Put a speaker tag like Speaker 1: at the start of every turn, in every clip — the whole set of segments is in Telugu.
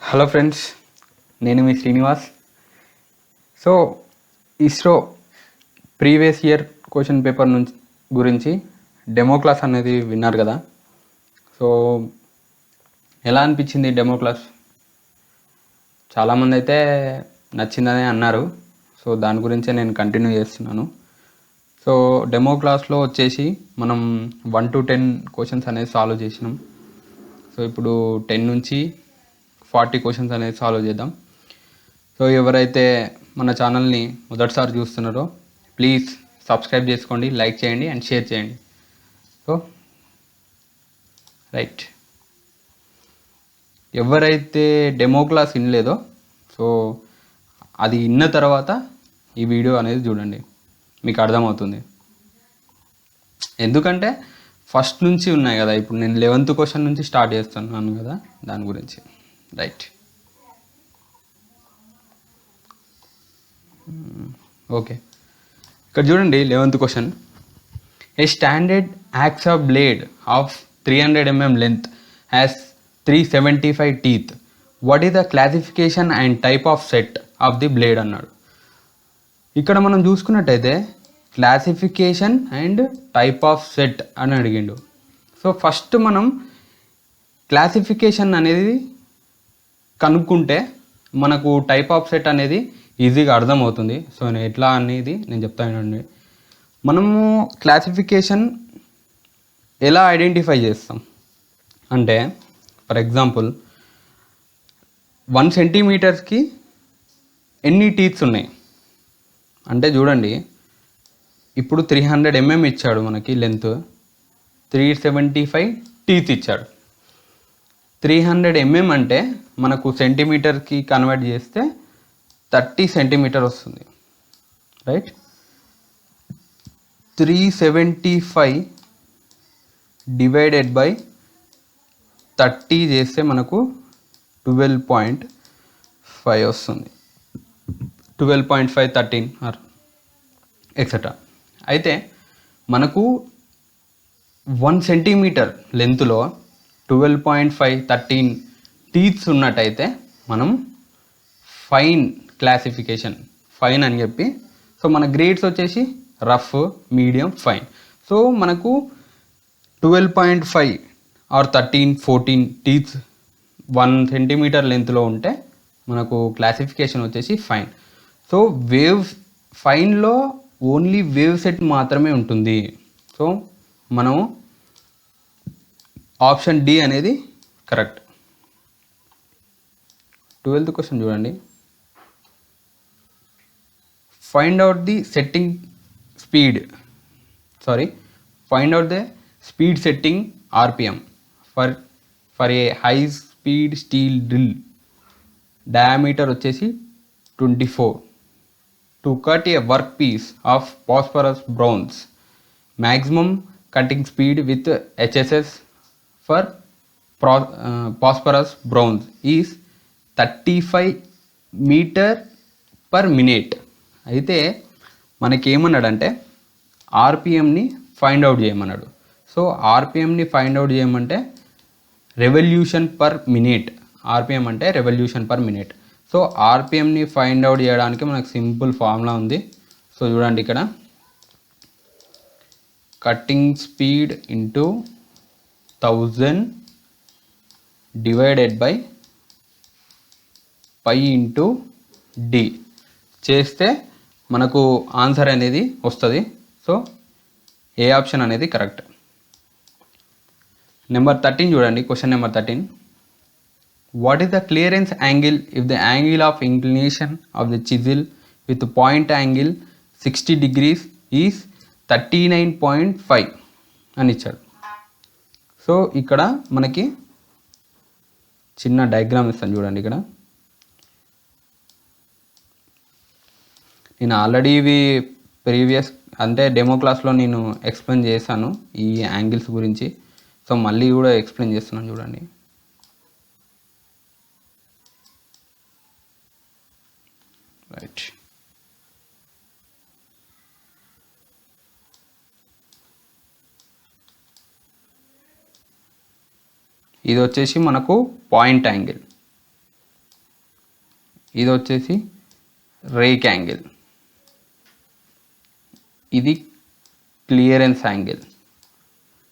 Speaker 1: హలో ఫ్రెండ్స్, నేను మీ Srinivas. So ISRO previous year question paper నుంచి గురించి డెమో క్లాస్ అనేది విన్నారు కదా. సో ఎలా అనిపించింది డెమో క్లాస్? చాలామంది అయితే నచ్చిందని అన్నారు. సో దాని గురించే నేను కంటిన్యూ చేస్తున్నాను. సో డెమో క్లాస్లో వచ్చేసి మనం 1 to 10 క్వశ్చన్స్ అనేది సాల్వ్ చేసినాం. సో ఇప్పుడు 10 నుంచి 40 క్వశ్చన్స్ అనేది సాల్వ్ చేద్దాం. సో ఎవరైతే మన ఛానల్ని మొదటిసారి చూస్తున్నారో ప్లీజ్ సబ్స్క్రైబ్ చేసుకోండి, లైక్ చేయండి అండ్ షేర్ చేయండి. సో రైట్, ఎవరైతే డెమో క్లాస్ వినలేదో సో అది విన్న తర్వాత ఈ వీడియో అనేది చూడండి, మీకు అర్థమవుతుంది. ఎందుకంటే ఫస్ట్ నుంచి ఉన్నాయి కదా, ఇప్పుడు నేను 11th క్వశ్చన్ నుంచి స్టార్ట్ చేస్తున్నాను కదా, దాని గురించి. Right, okay. ఇక్కడ చూడండి 11th question. A standard hacksaw blade of 300 mm length has 375 teeth. What is the classification and type of set of the blade అన్నాడు. ఇక్కడ మనం చూసుకున్నట్టయితే classification and type of set అని అడిగిండు. సో ఫస్ట్ మనం క్లాసిఫికేషన్ అనేది కనుక్కుంటే మనకు టైప్ ఆఫ్ సెట్ అనేది ఈజీగా అర్థమవుతుంది. సో నేను ఎట్లా అనేది నేను చెప్తానండి. మనము క్లాసిఫికేషన్ ఎలా ఐడెంటిఫై చేస్తాం అంటే, ఫర్ ఎగ్జాంపుల్ 1 సెంటీమీటర్స్కి ఎన్ని టీత్స్ ఉన్నాయి అంటే చూడండి, ఇప్పుడు 300 mm ఇచ్చాడు మనకి లెంత్, 375 టీత్ ఇచ్చాడు. 300 mm అంటే మనకు సెంటీమీటర్కి కన్వర్ట్ చేస్తే 30 సెంటీమీటర్ వస్తుంది. రైట్, 375 డివైడెడ్ బై 30 చేస్తే మనకు 12.5 వస్తుంది. 12.5, 13 ఆర్ ఎక్సెట్రా. అయితే మనకు 1 సెంటీమీటర్ లెంత్లో 12.5, 13 టీత్స్ ఉన్నట్టయితే మనం ఫైన్ క్లాసిఫికేషన్, ఫైన్ అని చెప్పి, సో మన గ్రేడ్స్ వచ్చేసి రఫ్, మీడియం, ఫైన్. సో మనకు 12.5 ఆర్ 13, 14 టీత్స్ 1 సెంటీమీటర్ లెంత్లో ఉంటే మనకు క్లాసిఫికేషన్ వచ్చేసి ఫైన్. సో వేవ్స్ ఫైన్లో ఓన్లీ వేవ్ సెట్ మాత్రమే ఉంటుంది. సో మనం ఆప్షన్ డి అనేది కరెక్ట్. 12th క్వశ్చన్ చూడండి. Find out the setting speed find out the speed setting RPM for a high speed steel drill. Diameter వచ్చేసి 24 to cut a work piece of phosphorus bronze. Maximum cutting speed with HSS for phosphorus bronze is 35 metre per minute. అయితే మనకేమన్నాడంటే ఆర్పిఎంని ఫైండ్ అవుట్ చేయమన్నాడు. సో ఆర్పిఎంని ఫైండ్ అవుట్ చేయమంటే రెవల్యూషన్ పర్ మినిట్, ఆర్పిఎం అంటే రెవల్యూషన్ పర్ మినిట్. సో ఆర్పిఎంని ఫైండ్ అవుట్ చేయడానికి మనకు సింపుల్ ఫార్ములా ఉంది. సో చూడండి, ఇక్కడ cutting speed into 1000 divided by pi into D చేస్తే మనకు ఆన్సర్ అనేది వస్తుంది. సో ఏ ఆప్షన్ అనేది కరెక్ట్. నెంబర్ 13 చూడండి, question number 13. What is the clearance angle if the angle of inclination of the chisel with point angle 60 degrees is 39.5 అని ఇచ్చాడు. సో ఇక్కడ మనకి చిన్న డయాగ్రామ్ ఇస్తాను చూడండి. ఇక్కడ నేను ఆల్రెడీ ఇవి ప్రీవియస్ అంటే డెమో క్లాస్లో నేను ఎక్స్ప్లెయిన్ చేశాను ఈ యాంగిల్స్ గురించి. సో మళ్ళీ కూడా ఎక్స్ప్లెయిన్ చేస్తున్నాను చూడండి. రైట్, ఇది వచ్చేసి మనకు పాయింట్ యాంగిల్. ఇది వచ్చేసి రేక్ యాంగిల్, ఇది క్లియరెన్స్ యాంగిల్.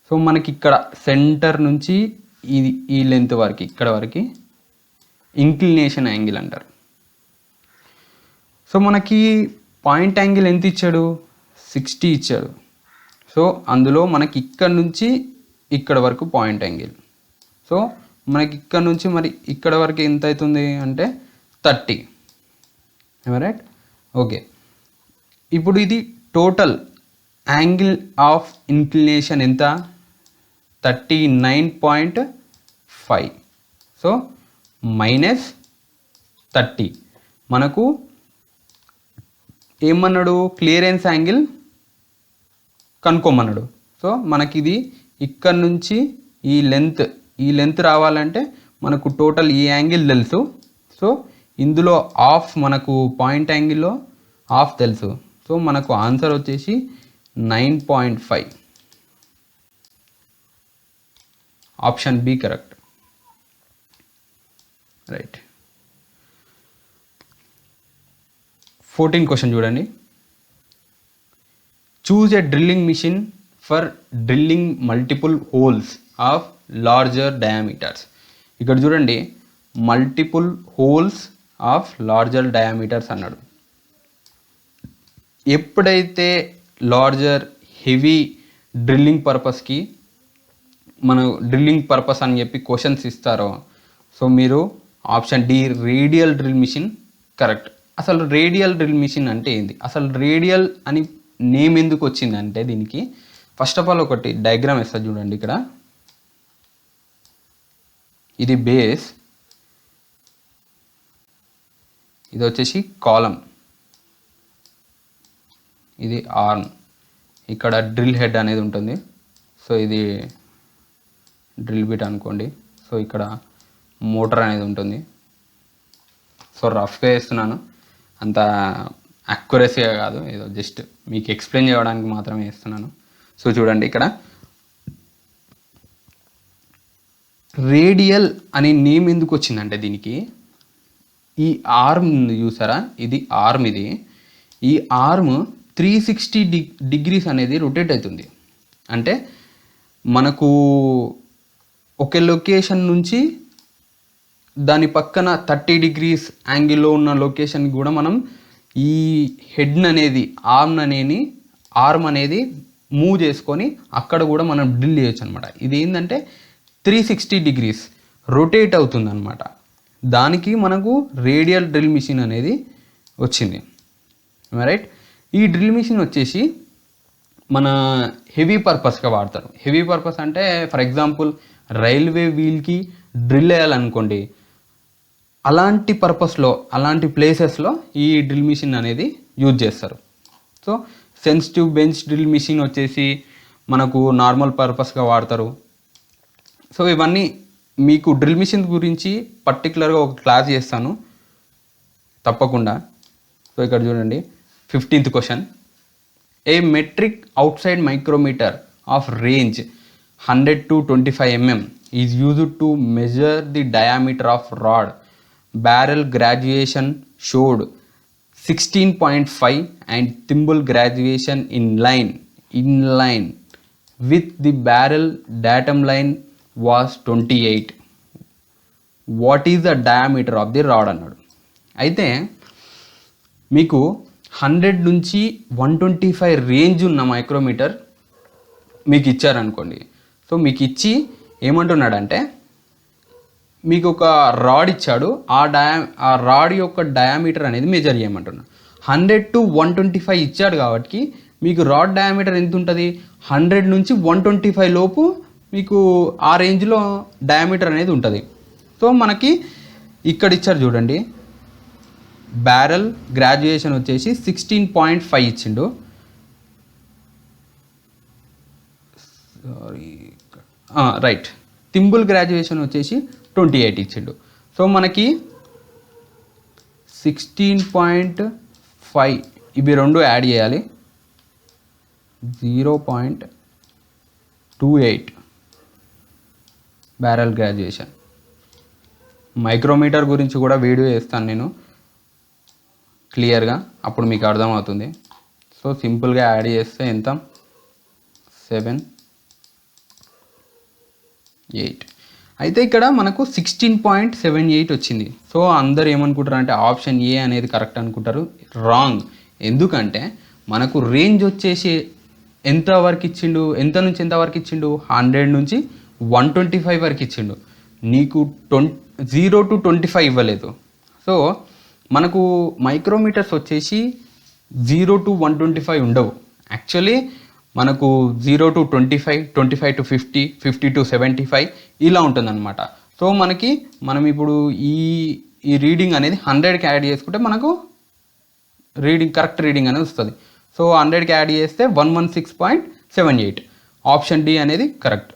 Speaker 1: సో మనకి ఇక్కడ సెంటర్ నుంచి ఇది ఈ లెంత్ వరకు ఇక్కడ వరకు ఇంక్లినేషన్ యాంగిల్ అంటారు. సో మనకి పాయింట్ యాంగిల్ ఎంత ఇచ్చాడు, 60 ఇచ్చాడు. సో అందులో మనకి ఇక్కడ నుంచి ఇక్కడ వరకు పాయింట్ యాంగిల్. సో మనకి ఇక్కడ నుంచి మరి ఇక్కడ వరకు ఎంత అవుతుంది అంటే 30. Right, okay. ఇప్పుడు ఇది టోటల్ యాంగిల్ ఆఫ్ ఇంక్లినేషన్ ఎంత, 39.5. సో -30 మనకు ఏమన్నాడు, క్లియరెన్స్ యాంగిల్ కనుక్కోమన్నాడు. సో మనకి ఇది ఇక్కడ నుంచి ఈ లెంత్ రావాలంటే మనకు టోటల్ ఈ యాంగిల్ తెలుసు. సో ఇందులో ఆఫ్ మనకు పాయింట్ యాంగిల్లో ఆఫ్ తెలుసు. సో మనకు ఆన్సర్ వచ్చేసి 9.5. Option B correct. Right. 14 question చూడండి. Choose a drilling machine for drilling multiple holes of larger diameters. ఇక్కడ చూడండి, multiple holes of larger diameters అన్నాడు. ఎప్పుడైతే లార్జర్ హెవీ డ్రిల్లింగ్ పర్పస్కి మన డ్రిల్లింగ్ పర్పస్ అని చెప్పి క్వశ్చన్స్ ఇస్తారో, సో మీరు option D radial drill machine correct. అసలు రేడియల్ డ్రిల్ మిషన్ అంటే ఏంది, అసలు రేడియల్ అని నేమ్ ఎందుకు వచ్చింది అంటే దీనికి ఫస్ట్ ఆఫ్ ఆల్ ఒకటి డయాగ్రామ్ వేస్తుంది చూడండి. ఇక్కడ ఇది బేస్, ఇది వచ్చేసి కాలమ్, ఇది ఆర్మ్, ఇక్కడ డ్రిల్ హెడ్ అనేది ఉంటుంది. సో ఇది డ్రిల్ బిట్ అనుకోండి. సో ఇక్కడ మోటార్ అనేది ఉంటుంది. సో రఫ్గా వేస్తున్నాను, అంత అక్యురసీగా కాదు, ఏదో జస్ట్ మీకు ఎక్స్ప్లెయిన్ చేయడానికి మాత్రమే వేస్తున్నాను. సో చూడండి, ఇక్కడ రేడియల్ అనే నేమ్ ఎందుకు వచ్చిందంటే దీనికి ఈ ఆర్మ్ చూసారా, ఇది ఆర్మ్, ఈ ఆర్మ్ 360 డిగ్రీస్ అనేది రొటేట్ అవుతుంది. అంటే మనకు ఒక లొకేషన్ నుంచి దాని పక్కన 30 డిగ్రీస్ యాంగిల్లో ఉన్న లొకేషన్ కూడా మనం ఈ హెడ్ అనేది ఆర్మ్ అనేది మూవ్ చేసుకొని అక్కడ కూడా మనం డ్రిల్ చేయొచ్చు అనమాట. ఇది ఏంటంటే 360 డిగ్రీస్ రొటేట్ అవుతుంది అనమాట. దానికి మనకు రేడియల్ డ్రిల్ మిషన్ అనేది వచ్చింది. రైట్. ఈ డ్రిల్ మిషన్ వచ్చేసి మన హెవీ పర్పస్గా వాడతారు. హెవీ పర్పస్ అంటే ఫర్ ఎగ్జాంపుల్ రైల్వే వీల్కి డ్రిల్ వేయాలనుకోండి, అలాంటి పర్పస్లో అలాంటి ప్లేసెస్లో ఈ డ్రిల్ మిషన్ అనేది యూజ్ చేస్తారు. So sensitive bench drill machine వచ్చేసి మనకు నార్మల్ పర్పస్గా వాడతారు. సో ఇవన్నీ మీకు డ్రిల్ మిషన్ గురించి పర్టికులర్గా ఒక క్లాస్ చేస్తాను తప్పకుండా. సో ఇక్కడ చూడండి 15th question. A metric outside micrometer of range 100 to 25 mm is used to measure the diameter of rod. Barrel graduation showed 16.5 and thimble graduation in line with the barrel datum line was 28. What is the diameter of the rod అన్నాడు. అయితే మీకు 100 నుంచి 125 రేంజ్ ఉన్న మైక్రోమీటర్ మీకు ఇచ్చారనుకోండి. సో మీకు ఇచ్చి ఏమంటున్నాడంటే మీకు ఒక రాడ్ ఇచ్చాడు, ఆ రాడ్ యొక్క డయామీటర్ అనేది మెజర్ చేయమంటున్నాడు. 100 to 125 ఇచ్చాడు కాబట్టి మీకు రాడ్ డయామీటర్ ఎంత ఉంటుంది, 100 నుంచి 125 లోపు మీకు ఆ రేంజ్లో డయామీటర్ అనేది ఉంటుంది. సో మనకి ఇక్కడ ఇచ్చారు చూడండి, బ్యారెల్ గ్రాడ్యుయేషన్ వచ్చేసి 16.5 ఇచ్చిండు. రైట్. థింబుల్ గ్రాడ్యుయేషన్ వచ్చేసి 28 ఇచ్చిండు. సో మనకి 16.5 ఇవి రెండు యాడ్ చేయాలి, 0.28 బ్యారెల్ గ్రాడ్యుయేషన్. మైక్రోమీటర్ గురించి కూడా వీడియో చేస్తాను నేను, క్లియర్గా, అప్పుడు మీకు అర్థమవుతుంది. సో సింపుల్గా యాడ్ చేస్తే ఎంత, 7, 8. అయితే ఇక్కడ మనకు 16.78 వచ్చింది. సో అందరు ఏమనుకుంటారు అంటే ఆప్షన్ ఏ అనేది కరెక్ట్ అనుకుంటారు. రాంగ్. ఎందుకంటే మనకు రేంజ్ వచ్చేసి ఎంత వరకు ఇచ్చిండు, ఎంత నుంచి ఎంత వరకు ఇచ్చిండు, 100 నుంచి 125 వరకు ఇచ్చిండు. నీకు 0 to 25 ఇవ్వలేదు. సో మనకు మైక్రోమీటర్స్ వచ్చేసి 0 to 125 ఉండవు. యాక్చువల్లీ మనకు 0 to 25, 25 to 50, 50 to 75 ఇలా ఉంటుందన్నమాట. సో మనం ఇప్పుడు ఈ రీడింగ్ అనేది 100కి యాడ్ చేసుకుంటే మనకు కరెక్ట్ రీడింగ్ అనేది వస్తుంది. సో 100కి యాడ్ చేస్తే 116.78. ఆప్షన్ డి అనేది కరెక్ట్.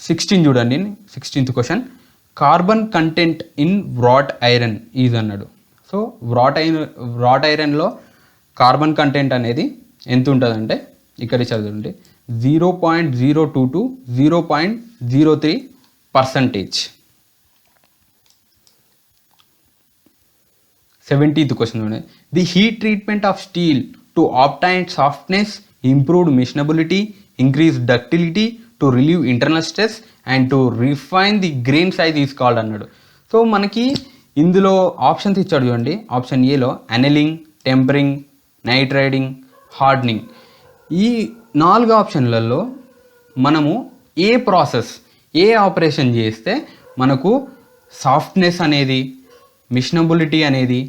Speaker 1: 16 చూడండి, 16th question. Carbon content in wrought iron is అన్నాడు. సో వ్రాట్ ఐరన్లో కార్బన్ కంటెంట్ అనేది ఎంత ఉంటుందంటే ఇక్కడ చదవండి, 0.022 to 0.03%. 17th క్వశ్చన్ చూడండి. The heat treatment of steel to obtain softness, improved machinability, increase ductility, to relieve internal stress and to refine the grain size is called అన్నాడు. సో మనకి ఇందులో ఆప్షన్స్ ఇచ్చాడు చూడండి. ఆప్షన్ ఏలో అనెలింగ్, టెంపరింగ్, నైట్రైడింగ్, హార్డనింగ్. ఈ 4 ఆప్షన్లలో మనము ఏ ప్రాసెస్, ఏ ఆపరేషన్ చేస్తే మనకు సాఫ్ట్నెస్ అనేది, మిషనబిలిటీ అనేది,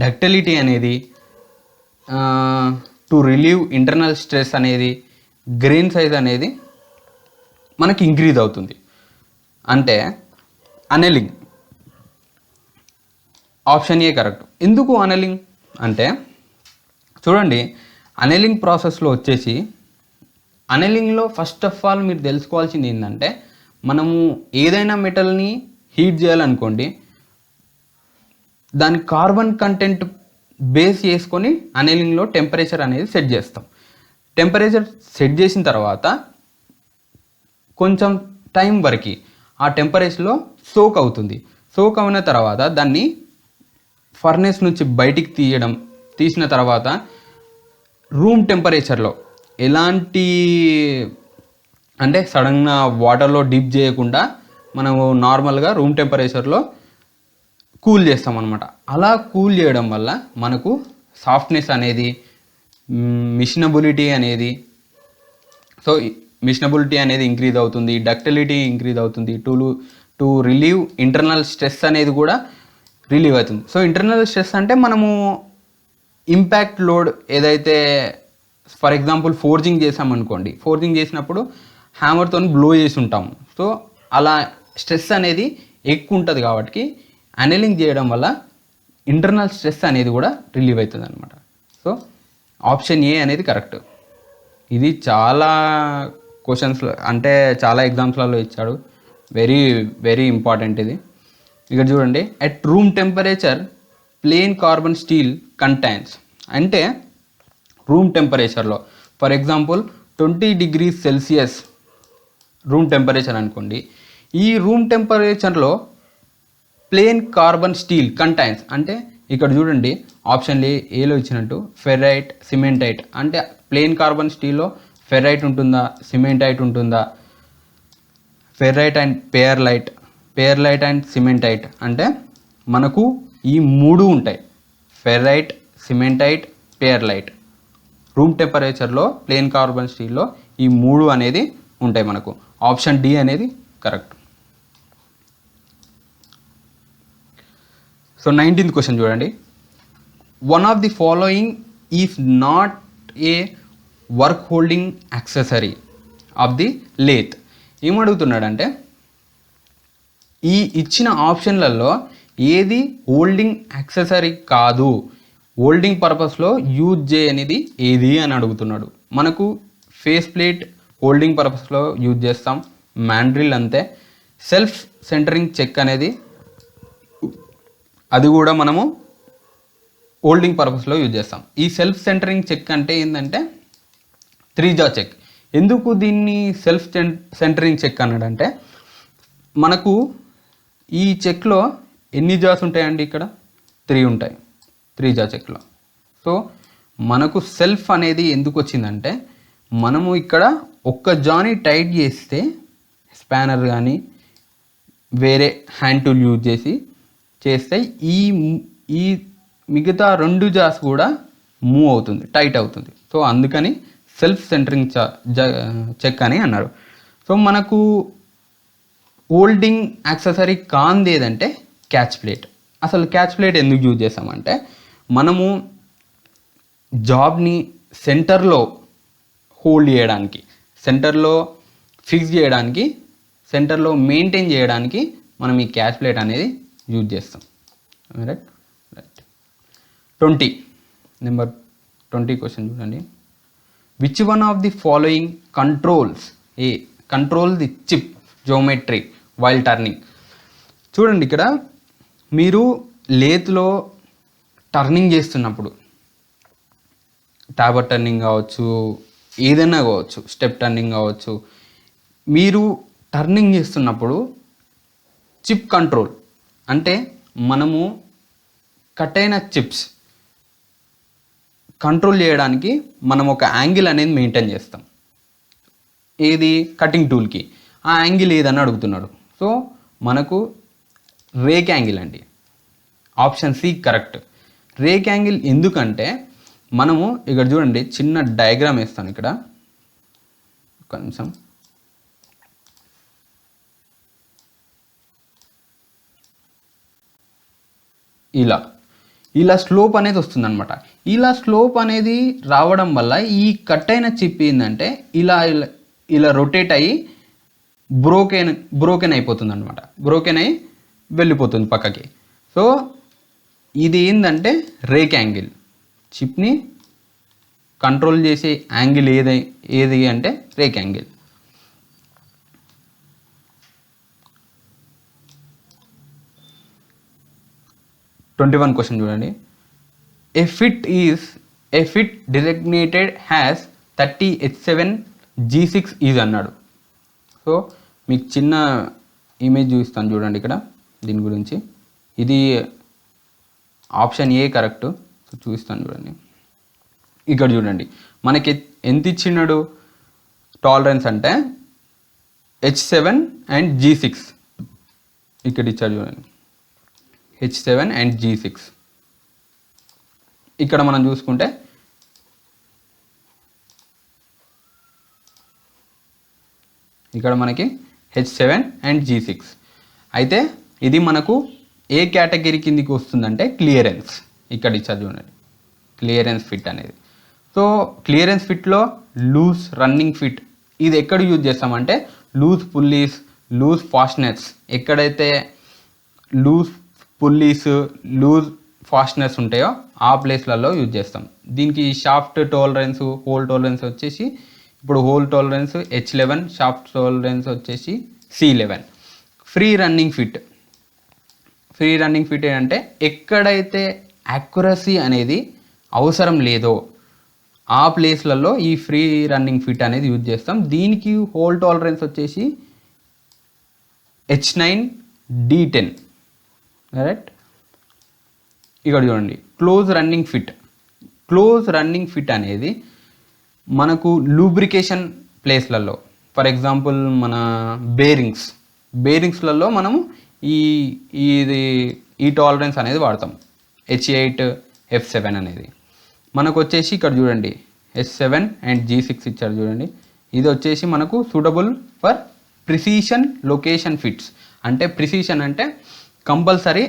Speaker 1: డక్టిలిటీ అనేది, టు రిలీవ్ ఇంటర్నల్ స్ట్రెస్ అనేది, గ్రెయిన్ సైజ్ అనేది మనకి ఇంక్రీజ్ అవుతుంది అంటే అనెలింగ్. Option A correct. ఎందుకు అనెలింగ్ అంటే చూడండి, అనెలింగ్ ప్రాసెస్లో వచ్చేసి అనెలింగ్లో ఫస్ట్ ఆఫ్ ఆల్ మీరు తెలుసుకోవాల్సింది ఏంటంటే, మనము ఏదైనా మెటల్ని హీట్ చేయాలనుకోండి, దాని కార్బన్ కంటెంట్ బేస్ చేసుకొని అనెలింగ్లో టెంపరేచర్ అనేది సెట్ చేస్తాం. టెంపరేచర్ సెట్ చేసిన తర్వాత కొంచెం టైం వరకు ఆ టెంపరేచర్లో సోక్ అవుతుంది. సోక్ అయిన తర్వాత దాన్ని ఫర్నేస్ నుంచి బయటికి తీసిన తర్వాత రూమ్ టెంపరేచర్లో, ఎలాంటి అంటే సడన్గా వాటర్లో డిప్ చేయకుండా మనము నార్మల్గా రూమ్ టెంపరేచర్లో కూల్ చేస్తాం అనమాట. అలా కూల్ చేయడం వల్ల మనకు సాఫ్ట్నెస్ అనేది, మిషనబిలిటీ అనేది, సో మిషనబిలిటీ అనేది ఇంక్రీజ్ అవుతుంది, డక్టిలిటీ ఇంక్రీజ్ అవుతుంది, టు రిలీవ్ ఇంటర్నల్ స్ట్రెస్ అనేది కూడా రిలీవ్ అవుతుంది. సో ఇంటర్నల్ స్ట్రెస్ అంటే మనము ఇంపాక్ట్ లోడ్ ఏదైతే, ఫర్ ఎగ్జాంపుల్ ఫోర్జింగ్ చేసామనుకోండి, ఫోర్జింగ్ చేసినప్పుడు హ్యామర్తో బ్లో చేసి ఉంటాము. సో అలా స్ట్రెస్ అనేది ఎక్కువ ఉంటుంది కాబట్టి అనెలింగ్ చేయడం వల్ల ఇంటర్నల్ స్ట్రెస్ అనేది కూడా రిలీవ్ అవుతుంది అనమాట. సో ఆప్షన్ ఏ అనేది కరెక్ట్. ఇది చాలా క్వశ్చన్స్ అంటే చాలా ఎగ్జామ్స్లలో ఇచ్చాడు. వెరీ వెరీ ఇంపార్టెంట్ ఇది. ఇక్కడ చూడండి, at room temperature plain carbon steel contains అంటే రూమ్ టెంపరేచర్లో, for example 20 degrees Celsius room temperature అనుకోండి. ఈ రూమ్ టెంపరేచర్లో ప్లేన్ కార్బన్ స్టీల్ కంటైన్స్ అంటే ఇక్కడ చూడండి ఆప్షన్ ఏలో ఇచ్చినట్టు ఫెర్రైట్, సిమెంటైట్. అంటే ప్లేన్ కార్బన్ స్టీల్లో ఫెర్రైట్ ఉంటుందా, సిమెంటైట్ ఉంటుందా, ferrite and pearlite and cementite అంటే మనకు ఈ 3 ఉంటాయి. Ferrite, cementite, pearlite. రూమ్ టెంపరేచర్లో ప్లేన్ కార్బన్ స్టీల్లో ఈ 3 అనేది ఉంటాయి మనకు. ఆప్షన్ డి అనేది కరెక్ట్. సో 19th క్వశ్చన్ చూడండి. One of the following is not a work holding accessory of the lathe. ఏమడుగుతున్నాడంటే ఈ ఇచ్చిన ఆప్షన్లలో ఏది హోల్డింగ్ యాక్సెసరీ కాదు, హోల్డింగ్ పర్పస్లో యూజ్ చేయనిది ఏది అని అడుగుతున్నాడు. మనకు ఫేస్ ప్లేట్ హోల్డింగ్ పర్పస్లో యూజ్ చేస్తాం, మ్యాండ్రిల్ అంతే. సెల్ఫ్ సెంటరింగ్ చెక్ అనేది అది కూడా మనము హోల్డింగ్ పర్పస్లో యూజ్ చేస్తాం. ఈ సెల్ఫ్ సెంటరింగ్ చెక్ అంటే ఏంటంటే 3 jaw చెక్. ఎందుకు దీన్ని సెల్ఫ్ సెంటరింగ్ చెక్ అన్నాడంటే మనకు ఈ చెక్లో ఎన్ని జాస్ ఉంటాయండి ఇక్కడ 3 ఉంటాయి, 3 జా చెక్లో. సో మనకు సెల్ఫ్ అనేది ఎందుకు వచ్చిందంటే మనము ఇక్కడ ఒక్క జాని టైట్ చేస్తే స్పానర్ కానీ వేరే హ్యాండ్ టూల్ యూజ్ చేస్తే ఈ మిగతా 2 జాస్ కూడా మూవ్ అవుతుంది, టైట్ అవుతుంది. సో అందుకని సెల్ఫ్ సెంటరింగ్ చెక్ అని అన్నారు. సో మనకు హోల్డింగ్ యాక్సెసరీ కాంది ఏదంటే క్యాచ్ ప్లేట్. అసలు క్యాచ్ ప్లేట్ ఎందుకు యూజ్ చేస్తామంటే మనము జాబ్ని సెంటర్లో హోల్డ్ చేయడానికి, సెంటర్లో ఫిక్స్ చేయడానికి, సెంటర్లో మెయింటైన్ చేయడానికి మనం ఈ క్యాచ్ ప్లేట్ అనేది యూజ్ చేస్తాం. రైట్. 20 క్వశ్చన్ చూడండి. Which one of the following control the chip geometry while turning. చూడండి ఇక్కడ మీరు లేత్లో టర్నింగ్ చేస్తున్నప్పుడు, టాబర్ టర్నింగ్ కావచ్చు, ఏదైనా కావచ్చు, స్టెప్ టర్నింగ్ కావచ్చు, మీరు టర్నింగ్ చేస్తున్నప్పుడు చిప్ కంట్రోల్ అంటే మనము కట్ అయిన చిప్స్ కంట్రోల్ చేయడానికి మనం ఒక యాంగిల్ అనేది మెయింటైన్ చేస్తాం. ఏది కటింగ్ టూల్కి ఆ యాంగిల్ ఏదని అడుగుతున్నాడు. సో మనకు రేక్ యాంగిల్ అండి. Option C correct. Rake angle ఎందుకంటే మనము ఇక్కడ చూడండి చిన్న డయాగ్రామ్ వేస్తాను ఇక్కడ, ఒక నిమిషం. ఇలా స్లోప్ అనేది వస్తుంది అనమాట. ఇలా స్లోప్ అనేది రావడం వల్ల ఈ కట్ అయిన చిప్ ఏంటంటే ఇలా రొటేట్ అయ్యి బ్రోకెన్ అయిపోతుంది అనమాట. బ్రోకెన్ అయ్యి వెళ్ళిపోతుంది పక్కకి. సో ఇది ఏంటంటే రేక్ యాంగిల్. చిప్ని కంట్రోల్ చేసే యాంగిల్ ఏది అంటే రేక్ యాంగిల్. క్వశ్చన్ చూడండి. A fit designated has 30 H7 G6 is అన్నాడు. సో మీకు చిన్న ఇమేజ్ చూపిస్తాను చూడండి ఇక్కడ దీని గురించి. ఇది ఆప్షన్ ఏ కరెక్ట్. సో చూపిస్తాను చూడండి. ఇక్కడ చూడండి మనకి ఎంత ఇచ్చినాడు టాలరెన్స్ అంటే H7 and G6 ఇక్కడ ఇచ్చాడు చూడండి. H7 and G6 ఇక్కడ మనం చూసుకుంటే ఇక్కడ మనకి H7 and G6 అయితే ఇది మనకు ఏ కేటగిరీ కిందికి వస్తుందంటే క్లియరెన్స్. ఇక్కడ ఇచ్చారు చూడండి క్లియరెన్స్ ఫిట్ అనేది. సో క్లియరెన్స్ ఫిట్లో లూజ్ రన్నింగ్ ఫిట్ ఇది ఎక్కడ యూజ్ చేస్తామంటే లూజ్ పుల్లీస్, లూజ్ ఫాస్ట్నెస్, ఎక్కడైతే లూజ్ పుల్లీస్, లూజ్ ఫాస్ట్నెస్ ఉంటాయో ఆ ప్లేస్లలో యూజ్ చేస్తాం. దీనికి షాఫ్ట్ టాలరెన్స్, హోల్ టాలరెన్స్ వచ్చేసి ఇప్పుడు whole tolerance H11, shaft tolerance వచ్చేసి C11. ఫ్రీ రన్నింగ్ ఫిట్ ఏంటంటే ఎక్కడైతే యాక్యురసీ అనేది అవసరం లేదో ఆ ప్లేస్లలో ఈ ఫ్రీ రన్నింగ్ ఫిట్ అనేది యూజ్ చేస్తాం. దీనికి హోల్ టాలరెన్స్ వచ్చేసి H9, D10. రైట్. ఇక్కడ చూడండి క్లోజ్ రన్నింగ్ ఫిట్ అనేది మనకు లూబ్రికేషన్ ప్లేస్లలో, ఫర్ ఎగ్జాంపుల్ మన బేరింగ్స్లలో మనము ఈ టాలరెన్స్ అనేది వాడతాం. H8, F7 అనేది మనకు వచ్చేసి ఇక్కడ చూడండి H7 and G6 ఇచ్చారు చూడండి. ఇది వచ్చేసి మనకు suitable for precision location fits. అంటే ప్రిసిషన్ అంటే కంపల్సరీ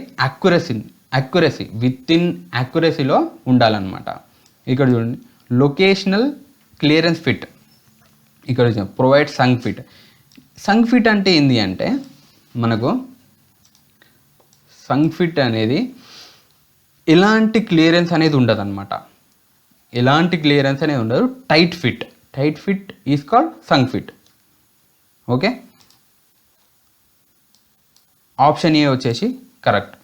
Speaker 1: యాక్యురసీ విత్ ఇన్ యాక్యురసీలో ఉండాలన్నమాట. ఇక్కడ చూడండి లొకేషనల్ క్లియరెన్స్ ఫిట్. ఇక్కడ ప్రొవైడ్ సంక్ ఫిట్ అంటే ఏంటి అంటే మనకు సంక్ ఫిట్ అనేది ఎలాంటి క్లియరెన్స్ అనేది ఉండదు అనమాట. Tight fit is called sunk fit. Okay, option A వచ్చేసి కరెక్ట్.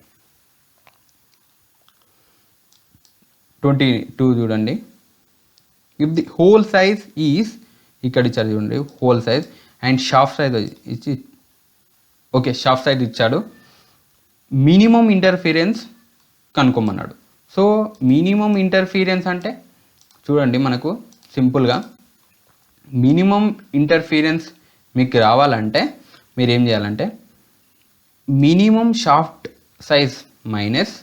Speaker 1: 22 చూడండి. If the hole size is ఇక్కడ ఇచ్చారు చూడండి hole size and shaft size ఇచ్చి, ఓకే షాఫ్ట్ సైజ్ ఇచ్చాడు. మినిమం ఇంటర్ఫీరెన్స్ కనుక్కోమన్నాడు. సో మినిమం ఇంటర్ఫీరెన్స్ అంటే చూడండి, మనకు సింపుల్గా మినిమం ఇంటర్ఫీరెన్స్ మీకు రావాలంటే మీరు ఏం చేయాలంటే minimum shaft size minus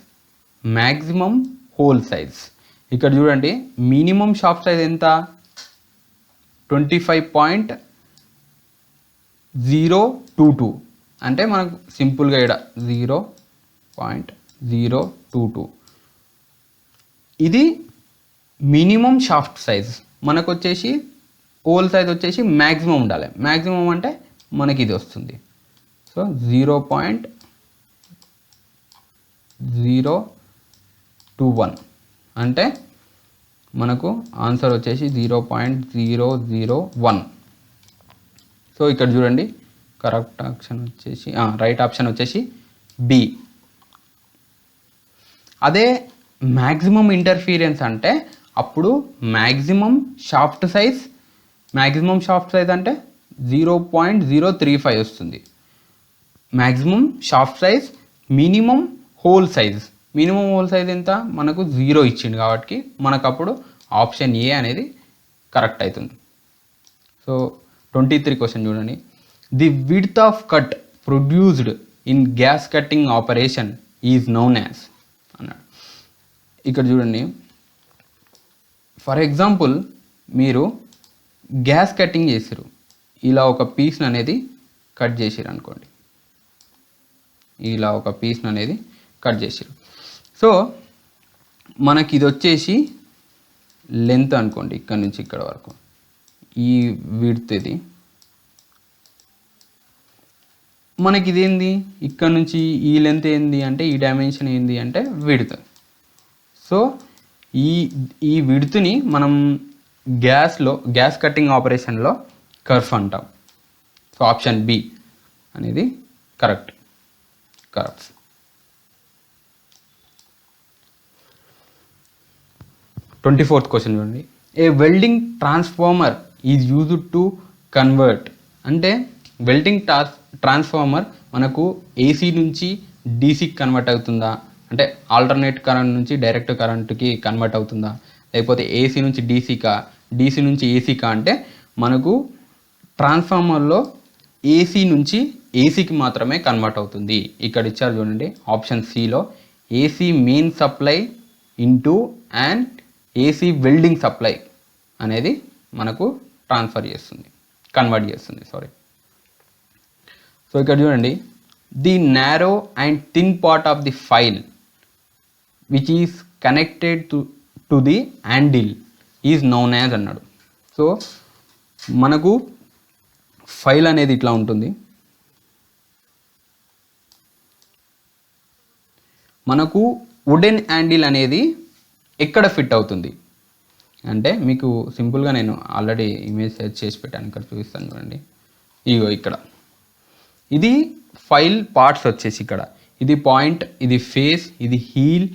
Speaker 1: maximum whole size. ఇక్కడ చూడండి, మినిమం షాఫ్ట్ సైజ్ ఎంత, 25.022 అంటే మనకు సింపుల్గా ఇక్కడ 0.022 ఇది మినిమం షాఫ్ట్ సైజ్. మనకు వచ్చేసి హోల్ సైజ్ వచ్చేసి మ్యాక్సిమం ఉండాలి. మ్యాక్సిమం అంటే మనకి ఇది వస్తుంది. సో 0.021 అంటే మనకు ఆన్సర్ వచ్చేసి 0.001. సో ఇక్కడ చూడండి, కరెక్ట్ ఆప్షన్ వచ్చేసి రైట్ ఆప్షన్ వచ్చేసి బి. అదే మ్యాక్సిమం ఇంటర్ఫీరెన్స్ అంటే అప్పుడు మ్యాక్సిమం షాఫ్ట్ సైజ్ అంటే 0.035 వస్తుంది. Maximum shaft size, minimum whole size ఎంత, మనకు 0 ఇచ్చింది కాబట్టి మనకు అప్పుడు ఆప్షన్ ఏ అనేది కరెక్ట్ అవుతుంది. సో 23 క్వశ్చన్ చూడండి. The width of cut produced in gas cutting operation is known as అన్నాడు. ఇక్కడ చూడండి, ఫర్ ఎగ్జాంపుల్ మీరు గ్యాస్ కట్టింగ్ చేసారు, ఇలా ఒక పీస్ని అనేది కట్ చేసారు అనుకోండి, ఇలా ఒక పీస్ని అనేది కట్ చేసారు. సో మనకి ఇది వచ్చేసి లెంత్ అనుకోండి, ఇక్కడ నుంచి ఇక్కడ వరకు ఈ విడ్త్ ఇది. మనకి ఇదేంది, ఇక్కడ నుంచి ఈ లెంత్ ఏంది అంటే, ఈ డైమెన్షన్ ఏంది అంటే విడ్త్. సో ఈ విడ్త్ని మనం గ్యాస్ కట్టింగ్ ఆపరేషన్లో కర్వ్ అంటాం. సో ఆప్షన్ బి అనేది కరెక్ట్. 24th క్వశ్చన్ చూడండి. A welding transformer is used to convert అంటే వెల్డింగ్ ట్రాన్స్ఫార్మర్ మనకు ఏసీ నుంచి డీసీకి కన్వర్ట్ అవుతుందా, అంటే ఆల్టర్నేట్ కరెంట్ నుంచి డైరెక్ట్ కరెంట్కి కన్వర్ట్ అవుతుందా, లేకపోతే ఏసీ నుంచి డీసీ నుంచి ఏసీకా అంటే మనకు ట్రాన్స్ఫార్మర్లో ఏసీ నుంచి ఏసీకి మాత్రమే కన్వర్ట్ అవుతుంది. ఇక్కడ ఇచ్చారు చూడండి, ఆప్షన్ సిలో AC main supply into and AC welding supply అనేది మనకు కన్వర్ట్ చేస్తుంది. సో ఇక్కడ చూడండి, the narrow and thin part of the file which is connected to the handle is known as అన్నాడు. సో మనకు ఫైల్ అనేది ఇట్లా ఉంటుంది. మనకు వుడెన్ హ్యాండిల్ అనేది ఎక్కడ ఫిట్ అవుతుంది అంటే, మీకు సింపుల్గా నేను ఆల్రెడీ ఇమేజ్ సెర్చ్ చేసి పెట్టాను, ఇక్కడ చూపిస్తాను చూడండి. ఇగో ఇక్కడ ఇది ఫైల్ పార్ట్స్ వచ్చేసి ఇక్కడ ఇది పాయింట్, ఇది ఫేస్, ఇది హీల్.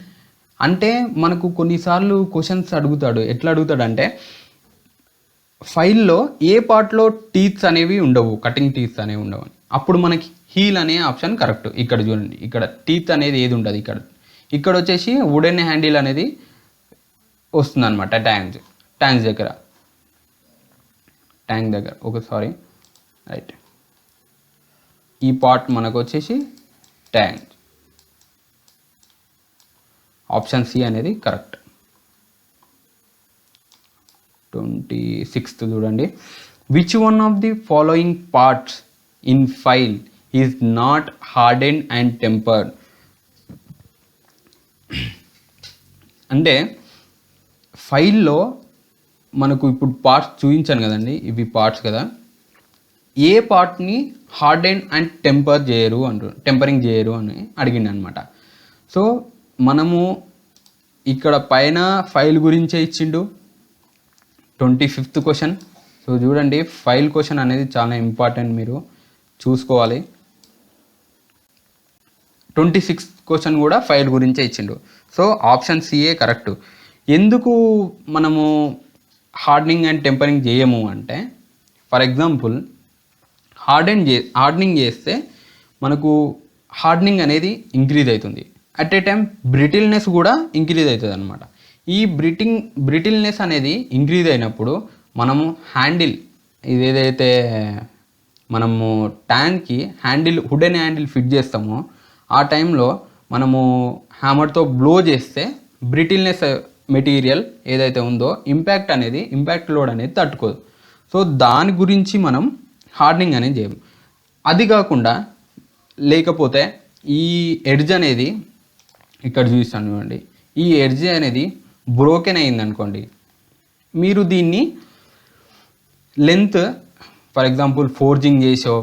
Speaker 1: అంటే మనకు కొన్నిసార్లు క్వశ్చన్స్ అడుగుతాడు. ఎట్లా అడుగుతాడు అంటే, ఫైల్లో ఏ పార్ట్లో టీత్స్ అనేవి ఉండవు, కటింగ్ టీత్స్ అనేవి ఉండవు అని. అప్పుడు మనకి హీల్ అనే ఆప్షన్ కరెక్ట్. ఇక్కడ చూడండి, ఇక్కడ టీత్ అనేది ఏది ఉండదు. ఇక్కడ వచ్చేసి వుడెన్ హ్యాండిల్ అనేది వస్తుంది అనమాట. ట్యాంక్ దగ్గర సారీ రైట్, ఈ పార్ట్ మనకు వచ్చేసి ట్యాంక్. ఆప్షన్ సి అనేది కరెక్ట్. 26th చూడండి. Which one of the following parts in file is not harden and tempered అంటే ఫైల్లో మనకు ఇప్పుడు పార్ట్స్ చూపించాను కదండి, ఇవి పార్ట్స్ కదా, ఏ పార్ట్ని హార్డెన్ అండ్ టెంపరింగ్ చేయరు అని అడిగింది అనమాట. సో మనము ఇక్కడ పైన ఫైల్ గురించే ఇచ్చిండు. 25th question. సో చూడండి, ఫైల్ క్వశ్చన్ అనేది చాలా ఇంపార్టెంట్, మీరు చూసుకోవాలి. 26th క్వశ్చన్ కూడా ఫైల్ గురించే ఇచ్చిండు. So option CA correct. ఎందుకు మనము హార్డనింగ్ అండ్ టెంపరింగ్ చేయము అంటే, ఫర్ ఎగ్జాంపుల్ హార్డనింగ్ చేస్తే మనకు హార్డనింగ్ అనేది ఇంక్రీజ్ అవుతుంది. అట్ ఏ టైం బ్రిటిల్నెస్ కూడా ఇంక్రీజ్ అవుతుంది అనమాట. ఈ బ్రిటిల్నెస్ అనేది ఇంక్రీజ్ అయినప్పుడు మనము హ్యాండిల్ ఇదేదైతే మనము ట్యాంక్కి వుడెన్ హ్యాండిల్ ఫిట్ చేస్తామో ఆ టైంలో మనము హ్యామర్తో బ్లో చేస్తే బ్రిటిల్నెస్ మెటీరియల్ ఏదైతే ఉందో ఇంపాక్ట్ లోడ్ అనేది తట్టుకోదు. సో దాని గురించి మనం హార్డనింగ్ అనేది చేయము. అది కాకుండా లేకపోతే ఈ ఎడ్జ్ అనేది ఇక్కడ చూపిస్తాను చూడండి, ఈ ఎడ్జ్ అనేది బ్రోకెన్ అయింది అనుకోండి, మీరు దీన్ని లెంత్ ఫర్ ఎగ్జాంపుల్ ఫోర్జింగ్ చేసో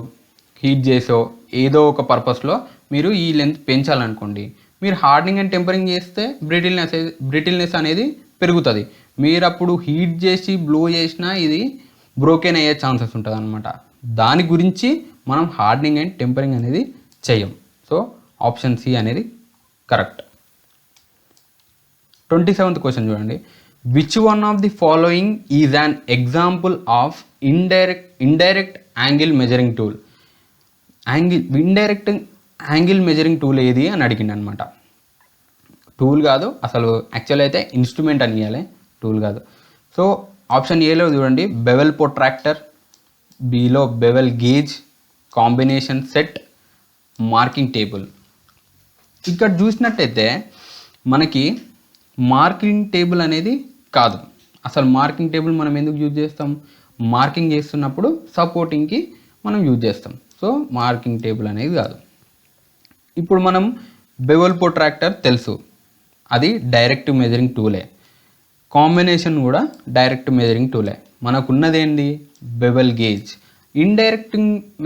Speaker 1: హీట్ చేసో ఏదో ఒక పర్పస్లో మీరు ఈ లెంత్ పెంచాలనుకోండి, మీరు హార్డనింగ్ అండ్ టెంపరింగ్ చేస్తే బ్రిటిల్నెస్ అనేది పెరుగుతుంది. మీరు అప్పుడు హీట్ చేసి బ్లో చేసినా ఇది బ్రోకెన్ అయ్యే ఛాన్సెస్ ఉంటుంది అనమాట. దాని గురించి మనం హార్డనింగ్ అండ్ టెంపరింగ్ అనేది చేయం. సో ఆప్షన్ సి అనేది కరెక్ట్. 27th క్వశ్చన్ చూడండి. Which one of the following is an example of indirect angle measuring tool? Indirect angle measuring tool ఏది అని అడిగింది అనమాట. టూల్ కాదు, అసలు యాక్చువల్ అయితే ఇన్స్ట్రుమెంట్ అని ఇవ్వాలి, టూల్ కాదు. సో ఆప్షన్ ఏలో చూడండి, bevel protractor, below bevel gauge, combination set, marking table. ఇక్కడ చూసినట్టయితే మనకి మార్కింగ్ టేబుల్ అనేది కాదు. అసలు మార్కింగ్ టేబుల్ మనం ఎందుకు యూజ్ చేస్తాం? మార్కింగ్ చేస్తున్నప్పుడు సపోర్టింగ్కి మనం యూజ్ చేస్తాం. సో మార్కింగ్ టేబుల్ అనేది కాదు. ఇప్పుడు మనం బెవెల్ ప్రొట్రాక్టర్ తెలుసు, అది డైరెక్ట్ మెజరింగ్ టూలే. కాంబినేషన్ కూడా డైరెక్ట్ మెజరింగ్ టూలే. మనకున్నది ఏంటి? Bevel gauge. ఇండైరెక్ట్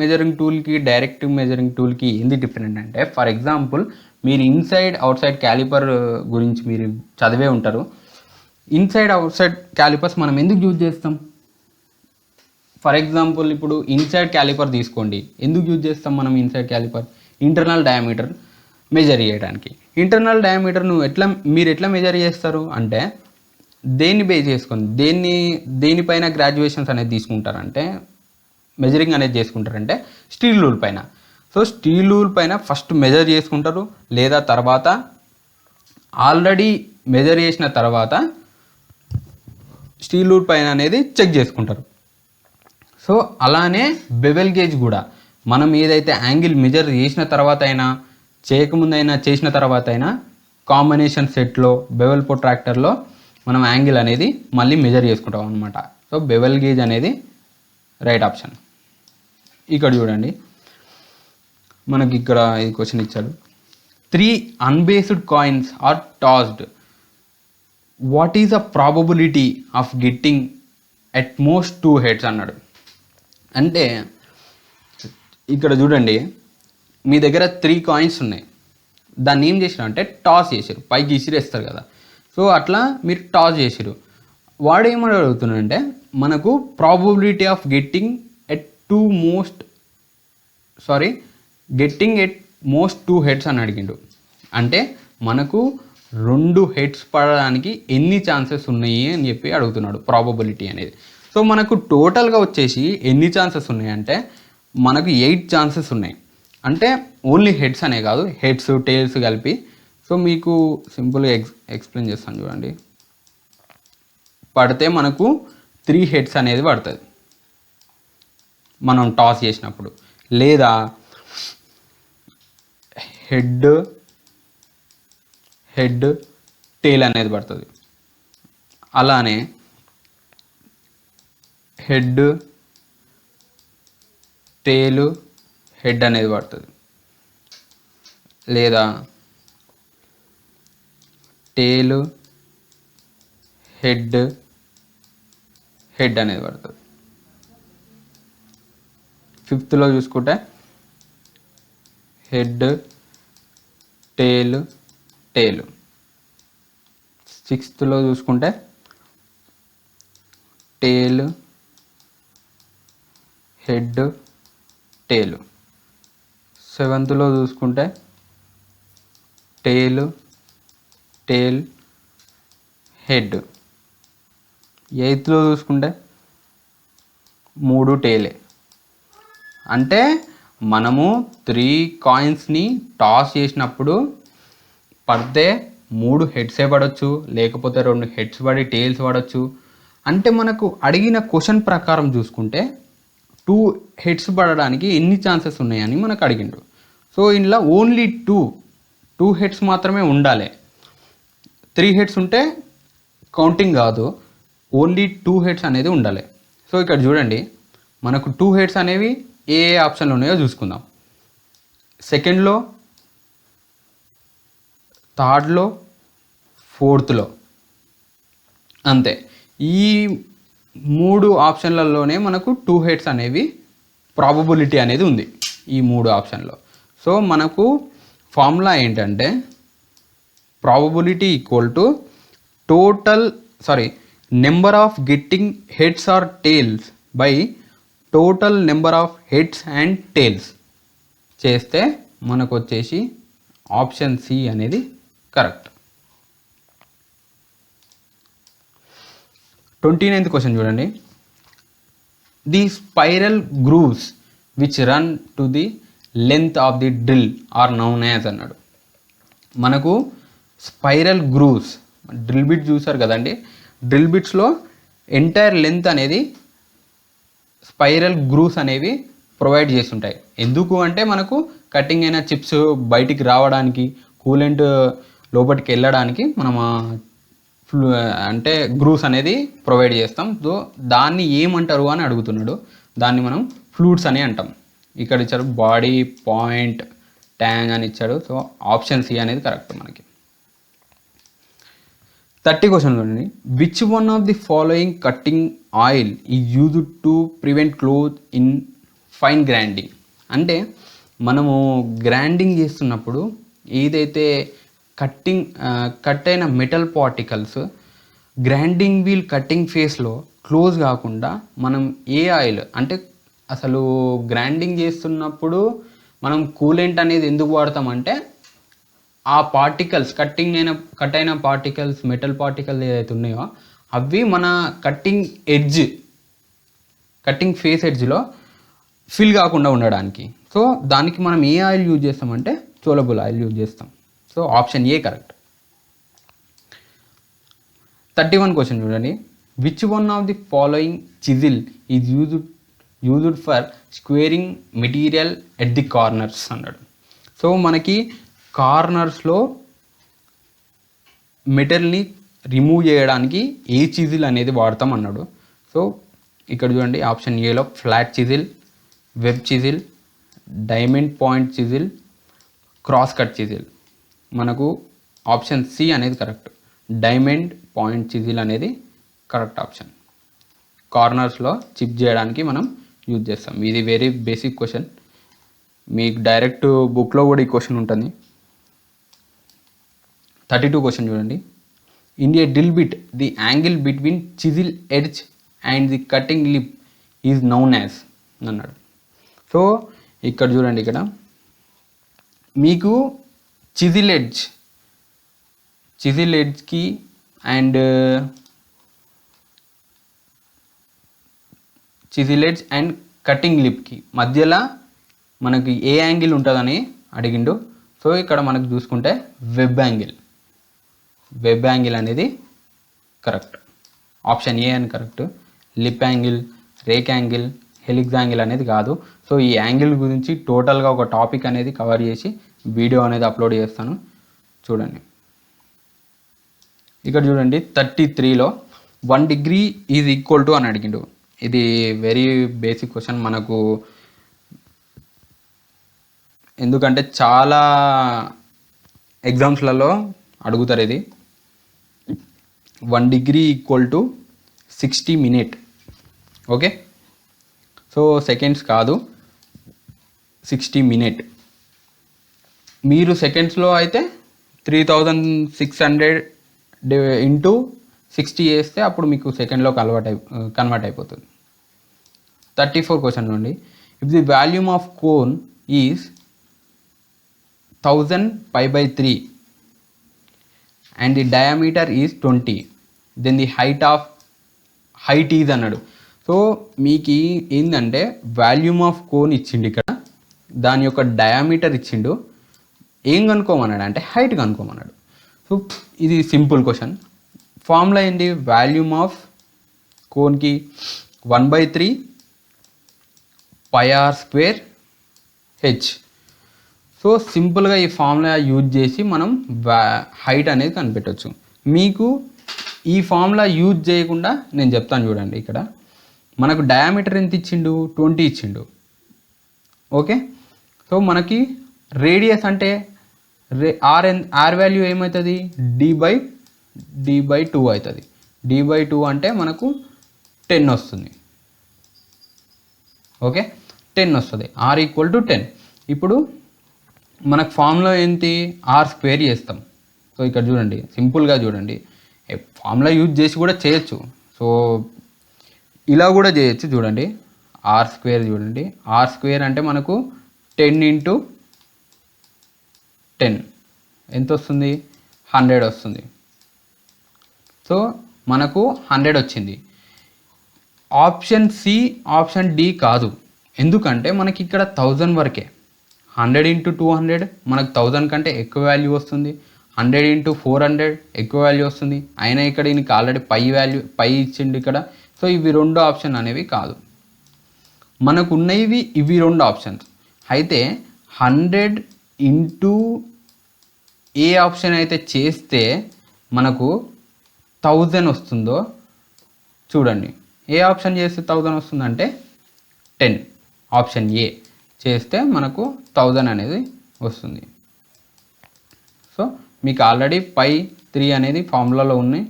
Speaker 1: మెజరింగ్ టూల్కి డైరెక్ట్ మెజరింగ్ టూల్కి ఏంది డిఫరెంట్ అంటే, ఫర్ ఎగ్జాంపుల్ మీరు ఇన్సైడ్ అవుట్ సైడ్ క్యాలిపర్ గురించి మీరు చదివే ఉంటారు. ఇన్సైడ్ అవుట్ సైడ్ క్యాలిపర్స్ మనం ఎందుకు యూజ్ చేస్తాం? ఫర్ ఎగ్జాంపుల్ ఇప్పుడు ఇన్సైడ్ క్యాలిపర్ తీసుకోండి, ఎందుకు యూజ్ చేస్తాం మనం inside calliper? Internal diameter measure చేయడానికి. ఇంటర్నల్ డయామీటర్ మీరు ఎట్లా మెజర్ చేస్తారు అంటే, దేన్ని బేస్ చేసుకొని దేనిపైన గ్రాడ్యుయేషన్స్ అనేది తీసుకుంటారంటే, మెజరింగ్ అనేది చేసుకుంటారంటే స్టీల్ రూల్ పైన. సో స్టీల్ రూల్ పైన ఫస్ట్ మెజర్ చేసుకుంటారు, లేదా తర్వాత ఆల్రెడీ మెజర్ చేసిన తర్వాత స్టీల్ రూల్ పైన అనేది చెక్ చేసుకుంటారు. సో అలానే బెవెల్ గేజ్ కూడా మనం ఏదైతే యాంగిల్ మెజర్ చేసిన తర్వాత అయినా చేయకముందైనా చేసిన తర్వాత అయినా కాంబినేషన్ సెట్లో బెవెల్ ప్రొట్రాక్టర్లో మనం యాంగిల్ అనేది మళ్ళీ మెజర్ చేసుకుంటాం అనమాట. సో బెవెల్ గేజ్ అనేది రైట్ ఆప్షన్. ఇక్కడ చూడండి, మనకి ఇక్కడ ఈ క్వశ్చన్ ఇచ్చాడు. 3 unbiased coins are tossed, what is the probability of getting at most 2 heads అన్నాడు. అంటే ఇక్కడ చూడండి, మీ దగ్గర 3 కాయిన్స్ ఉన్నాయి, దాన్ని ఏం చేసినారు అంటే టాస్ చేసారు, పైకి ఇసిరేస్తారు కదా. సో అట్లా మీరు టాస్ చేసారు. వాడు ఏమని అడుగుతున్నాడంటే, మనకు probability of getting at most 2 heads అని అడిగిండు. అంటే మనకు 2 హెడ్స్ పడడానికి ఎన్ని ఛాన్సెస్ ఉన్నాయి అని చెప్పి అడుగుతున్నాడు, ప్రాబబిలిటీ అనేది. సో మనకు టోటల్గా వచ్చేసి ఎన్ని ఛాన్సెస్ ఉన్నాయంటే మనకు 8 ఛాన్సెస్ ఉన్నాయి. అంటే ఓన్లీ హెడ్స్ అనే కాదు, హెడ్స్ టైల్స్ కలిపి. సో మీకు సింపుల్గా ఎక్స్ప్లెయిన్ చేస్తాను చూడండి. పడితే మనకు 3 హెడ్స్ అనేది పడుతుంది మనం టాస్ చేసినప్పుడు, లేదా హెడ్ టేల్ అనేది పడుతుంది. అలానే హెడ్ టేలు హెడ్ అనేది పడుతుంది, లేదా టేలు హెడ్ అనేది పడుతుంది. 5th చూసుకుంటే హెడ్ టేలు 6th చూసుకుంటే టేలు హెడ్ టేలు, 7th చూసుకుంటే టేల్ హెడ్, 8th చూసుకుంటే 3 టేలే. అంటే మనము 3 కాయిన్స్ని టాస్ చేసినప్పుడు పడితే 3 హెడ్సే పడవచ్చు, లేకపోతే 2 హెడ్స్ పడి టేల్స్ పడవచ్చు. అంటే మనకు అడిగిన క్వశ్చన్ ప్రకారం చూసుకుంటే 2 హెడ్స్ పడడానికి ఎన్ని ఛాన్సెస్ ఉన్నాయని మనకు అడిగిండ్రు. సో ఇందులో ఓన్లీ 2 హెడ్స్ మాత్రమే ఉండాలి. 3 హెడ్స్ ఉంటే కౌంటింగ్ కాదు, ఓన్లీ 2 హెడ్స్ అనేది ఉండాలి. సో ఇక్కడ చూడండి, మనకు 2 హెడ్స్ అనేవి ఏ ఆప్షన్లో ఉన్నాయో చూసుకుందాం. సెకండ్లో, థర్డ్లో, ఫోర్త్లో, అంతే. ఈ 3 ఆప్షన్లలోనే మనకు 2 హెడ్స్ అనేవి ప్రాబబిలిటీ అనేది ఉంది ఈ 3 ఆప్షన్లో. సో మనకు ఫార్ములా ఏంటంటే probability equal to number of getting heads or tails by total number of heads and tails చేస్తే మనకు వచ్చేసి ఆప్షన్ సి అనేది కరెక్ట్. 29th క్వశ్చన్ చూడండి. The spiral grooves which run to the length of the drill are known as అన్నాడు. మనకు స్పైరల్ గ్రూవ్స్, డ్రిల్ బిట్ చూసారు కదండి, డ్రిల్ బిట్స్లో ఎంటైర్ లెంత్ అనేది స్పైరల్ గ్రూవ్స్ అనేవి ప్రొవైడ్ చేస్తుంటాయి. ఎందుకు అంటే మనకు కటింగ్ అయిన చిప్స్ బయటికి రావడానికి, కూలెంట్ లోపలికి వెళ్ళడానికి మనం అంటే గ్రూవ్స్ అనేది ప్రొవైడ్ చేస్తాం. సో దాన్ని ఏమంటారు అని అడుగుతున్నాడు. దాన్ని మనం ఫ్లూయిడ్స్ అని అంటాం. ఇక్కడ ఇచ్చారు బాడీ, పాయింట్, ట్యాంగ్ అని ఇచ్చాడు. సో ఆప్షన్ సి అనేది కరెక్ట్ మనకి. 30 క్వశ్చన్ చూడండి. Which one of the following cutting oil is used to prevent cloth in fine grinding? అంటే మనము గ్రైండింగ్ చేస్తున్నప్పుడు ఏదైతే కట్ అయిన metal particles grinding wheel cutting ఫేస్లో క్లోజ్ కాకుండా మనం ఏ ఆయిల్, అంటే అసలు గ్రైండింగ్ చేస్తున్నప్పుడు మనం కూలెంట్ అనేది ఎందుకు వాడతామంటే ఆ పార్టికల్స్ కట్ అయిన పార్టికల్స్, మెటల్ పార్టికల్స్ ఏదైతే ఉన్నాయో అవి మన కట్టింగ్ ఫేస్ ఎడ్జ్లో ఫిల్ కాకుండా ఉండడానికి. సో దానికి మనం ఏ ఆయిల్ యూజ్ చేస్తామంటే సోలబుల్ ఆయిల్ యూజ్ చేస్తాం. So option A correct. 31 question చూడండి. Which one of the following chisel is used for squaring material at the corners అన్నాడు. సో మనకి కార్నర్స్లో మెటల్ని రిమూవ్ చేయడానికి ఏ చిజిల్ అనేది వాడతాం అన్నాడు. సో ఇక్కడ చూడండి, ఆప్షన్ ఏలో flat chisel, web chisel, diamond point chisel, cross cut chisel. మనకు ఆప్షన్ సి అనేది కరెక్ట్. డైమండ్ పాయింట్ చిజిల్ అనేది కరెక్ట్ ఆప్షన్. కార్నర్స్లో చిప్ చేయడానికి మనం యూజ్ చేస్తాం. ఇది వెరీ బేసిక్ క్వశ్చన్, మీకు డైరెక్ట్ బుక్లో కూడా ఈ క్వశ్చన్ ఉంటుంది. 32 క్వశ్చన్ చూడండి. In a drill bit the angle between chisel edge and the cutting lip is known as అన్నాడు. సో ఇక్కడ చూడండి, ఇక్కడ మీకు chisel ఎడ్జ్కి and chisel edge and cutting లిప్కి మధ్యలో మనకి ఏ యాంగిల్ ఉంటుందని అడిగిండు. సో ఇక్కడ మనకు చూసుకుంటే వెబ్ యాంగిల్ అనేది కరెక్ట్. ఆప్షన్ ఏ అని correct. Lip angle, rake angle, helix angle అనేది కాదు. సో ఈ యాంగిల్ గురించి టోటల్గా ఒక టాపిక్ అనేది కవర్ చేసి వీడియో అనేది అప్లోడ్ చేస్తాను, చూడండి. ఇక్కడ చూడండి 33లో 1 degree ఈజ్ ఈక్వల్ టు అని అడిగిండు. ఇది వెరీ బేసిక్ క్వశ్చన్ మనకు, ఎందుకంటే చాలా ఎగ్జామ్స్లలో అడుగుతారు ఇది. 1 degree equal to 60 minutes. Okay, so seconds కాదు, 60 minutes. మీరు సెకండ్స్లో అయితే 3600 ఇంటూ 60 చేస్తే అప్పుడు మీకు సెకండ్లో కన్వర్ట్ అయిపోతుంది. 34 క్వశ్చన్ నుండి. If the volume of cone is 1000 π/3 and the diameter is 20, then the height is అన్నాడు. సో మీకు ఏంటంటే వాల్యూమ్ ఆఫ్ కోన్ ఇచ్చిండు ఇక్కడ. దాని యొక్క డయామీటర్ ఇచ్చిండు, ఏం కనుక్కోమన్నాడు అంటే హైట్ కనుక్కోమన్నాడు. సో ఇది సింపుల్ క్వశ్చన్. ఫార్ములా ఏంటి, వాల్యూమ్ ఆఫ్ కోన్కి 1/3 πr² h. సో సింపుల్గా ఈ ఫార్ములా యూజ్ చేసి మనం హైట్ అనేది కనిపెట్టవచ్చు. మీకు ఈ ఫార్ములా యూజ్ చేయకుండా నేను చెప్తాను చూడండి. ఇక్కడ మనకు డయామీటర్ ఎంత ఇచ్చిండు, 20 ఇచ్చిండు. ఓకే, సో మనకి రేడియస్ అంటే ఆర్ వాల్యూ ఏమవుతుంది, d/2 అవుతుంది. d/2 అంటే మనకు 10 వస్తుంది. ఓకే, 10 వస్తుంది, r = 10. ఇప్పుడు మనకు ఫార్ములా ఏంటి, r² చేస్తాం. సో ఇక్కడ చూడండి, సింపుల్గా చూడండి, ఫార్ములా యూజ్ చేసి కూడా చేయొచ్చు. సో ఇలా కూడా చేయొచ్చు. చూడండి r² చూడండి, r² అంటే మనకు 10 × 10 ఎంత వస్తుంది, 100 వస్తుంది. సో మనకు 100 వచ్చింది. ఆప్షన్ సి, ఆప్షన్ డి కాదు. ఎందుకంటే మనకి ఇక్కడ 1000 వరకే. 100 × 200 మనకు 1000 కంటే ఎక్కువ వాల్యూ వస్తుంది. 100 × 400 ఎక్కువ వాల్యూ వస్తుంది. అయినా ఇక్కడ ఈయనకి ఆల్రెడీ పై ఇచ్చిండు ఇక్కడ. సో ఇవి 2 ఆప్షన్ అనేవి కాదు, మనకు ఉన్నవి ఇవి 2 ఆప్షన్స్. అయితే 100 × ఏ ఆప్షన్ అయితే చేస్తే మనకు 1000 వస్తుందో చూడండి. ఏ ఆప్షన్ చేస్తే 1000 వస్తుందంటే 10, ఆప్షన్ ఏ చేస్తే మనకు 1000 అనేది వస్తుంది. సో మీకు ఆల్రెడీ π3 అనేది ఫార్ములాలో ఉన్నాయి,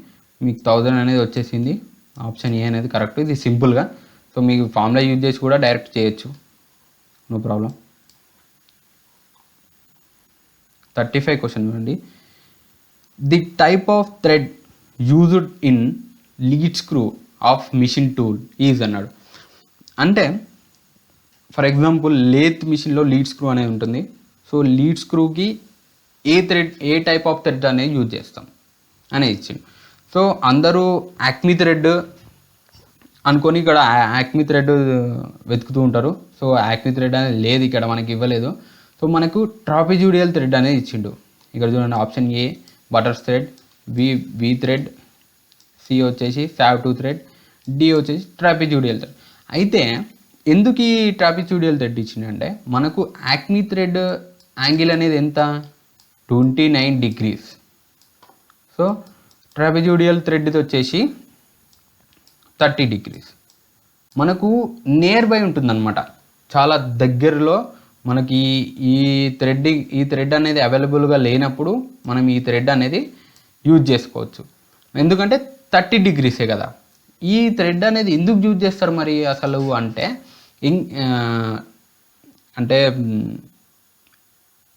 Speaker 1: మీకు 1000 అనేది వచ్చేసింది. ఆప్షన్ ఏ అనేది కరెక్ట్. ఇది సింపుల్గా. సో మీకు ఫార్ములా యూజ్ చేసి కూడా డైరెక్ట్ చేయొచ్చు, నో ప్రాబ్లం. 35 క్వశ్చన్ చూడండి. The type of thread used in lead screw of machine tool is అన్నాడు. అంటే ఫర్ ఎగ్జాంపుల్ లేత్ మిషన్లో లీడ్ స్క్రూ అనేది ఉంటుంది. సో లీడ్ స్క్రూకి ఏ టైప్ ఆఫ్ థ్రెడ్ అనేది యూజ్ చేస్తాం అనేది ఇచ్చింది. సో అందరూ యాక్మీ థ్రెడ్ అనుకొని ఇక్కడ యాక్మీ థ్రెడ్ వెతుకుతూ ఉంటారు. సో యాక్మీ థ్రెడ్ అనేది లేదు, ఇక్కడ మనకి ఇవ్వలేదు. సో మనకు ట్రాపిజూడియల్ థ్రెడ్ అనేది ఇచ్చిండు. ఇక్కడ చూడండి, option A buttress thread, V thread, C వచ్చేసి సావ్2 థ్రెడ్, డి వచ్చేసి ట్రాపిజూడియల్ థ్రెడ్. అయితే ఎందుకు ఈ ట్రాపిజూడియల్ థ్రెడ్ ఇచ్చిందంటే మనకు యాక్మీ థ్రెడ్ యాంగిల్ అనేది ఎంత, 29 degrees. సో ట్రాపిజూడియల్ థ్రెడ్ది వచ్చేసి 30 degrees. మనకు నియర్ బై ఉంటుందన్నమాట, చాలా దగ్గరలో. మనకి ఈ థ్రెడ్ అనేది అవైలబుల్గా లేనప్పుడు మనం ఈ థ్రెడ్ అనేది యూజ్ చేసుకోవచ్చు. ఎందుకంటే 30 degrees కదా. ఈ థ్రెడ్ అనేది ఎందుకు యూజ్ చేస్తారు మరి అసలు అంటే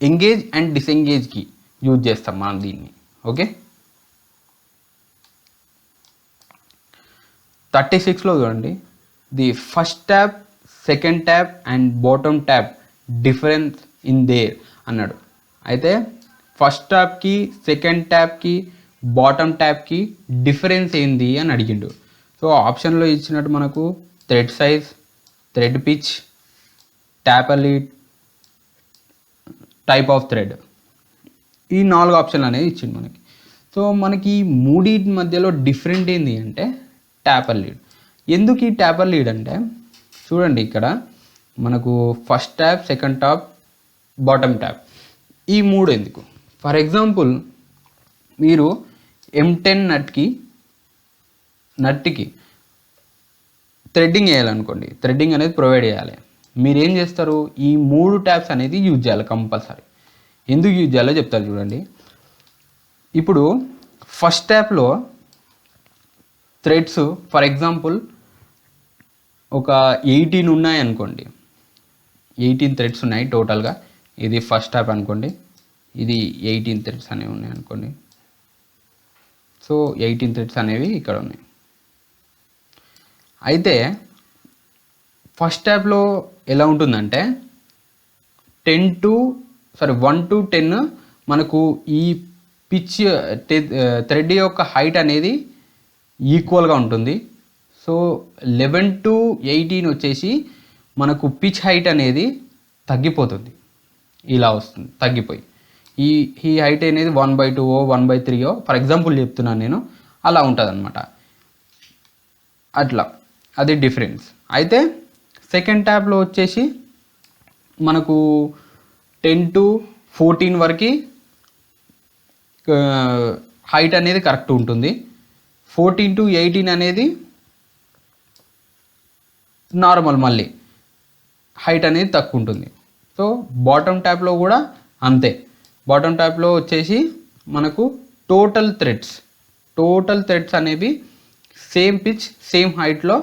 Speaker 1: ఎంగేజ్ అండ్ డిసెంగేజ్కి యూజ్ చేస్తాం మనం దీన్ని. ఓకే, 36లో చూడండి, the first tap, second tap and bottom tap difference in there అన్నాడు. అయితే ఫస్ట్ ట్యాప్కి, సెకండ్ ట్యాప్కి, బాటమ్ ట్యాప్కి డిఫరెన్స్ ఏంది అని అడిగిండు. సో ఆప్షన్లో ఇచ్చినట్టు మనకు thread size, thread pitch, taper lead, type of thread, ఈ 4 ఆప్షన్లు అనేది ఇచ్చిండు మనకి. సో మనకి మూడింటి మధ్యలో డిఫరెంట్ ఏంది అంటే ట్యాపర్ లీడ్. ఎందుకు ఈ ట్యాపర్ లీడ్ అంటే చూడండి, ఇక్కడ మనకు first tap, second tap, bottom tap, ఈ 3 ఎందుకు. ఫర్ ఎగ్జాంపుల్ మీరు M10 నట్కి థ్రెడ్డింగ్ వేయాలనుకోండి, థ్రెడ్డింగ్ అనేది ప్రొవైడ్ చేయాలి. మీరు ఏం చేస్తారు, ఈ 3 ట్యాప్స్ అనేది యూజ్ చేయాలి కంపల్సరీ. ఎందుకు యూజ్ చేయాలో చెప్తారు చూడండి. ఇప్పుడు ఫస్ట్ ట్యాప్లో థ్రెడ్స్ ఫర్ ఎగ్జాంపుల్ ఒక 18 ఉన్నాయి అనుకోండి, 18 థ్రెడ్స్ ఉన్నాయి టోటల్గా. ఇది ఫస్ట్ ట్యాప్ అనుకోండి, ఇది 18 థ్రెడ్స్ అనేవి ఉన్నాయి అనుకోండి. సో 18 థ్రెడ్స్ అనేవి ఇక్కడ ఉన్నాయి. అయితే ఫస్ట్ ట్యాప్లో ఎలా ఉంటుందంటే 1 to 10 మనకు ఈ పిచ్ థ్రెడ్ యొక్క హైట్ అనేది ఈక్వల్గా ఉంటుంది. సో 11 to 18 వచ్చేసి మనకు పిచ్ హైట్ అనేది తగ్గిపోతుంది, ఇలా వస్తుంది తగ్గిపోయి. ఈ ఈ హైట్ అనేది 1/2 1/3 ఫర్ ఎగ్జాంపుల్ చెప్తున్నాను నేను, అలా ఉంటుంది అనమాట. అట్లా అది డిఫరెన్స్. అయితే సెకండ్ ట్యాబ్లో వచ్చేసి మనకు 10 to 14 వరకు హైట్ అనేది కరెక్ట్ ఉంటుంది. 14 to 18 అనేది నార్మల్, మళ్ళీ హైట్ అనేది తక్కువ ఉంటుంది. సో బాటమ్ ట్యాప్లో కూడా అంతే. బాటమ్ ట్యాప్లో వచ్చేసి మనకు టోటల్ థ్రెడ్స్ అనేవి సేమ్ పిచ్ సేమ్ హైట్లో,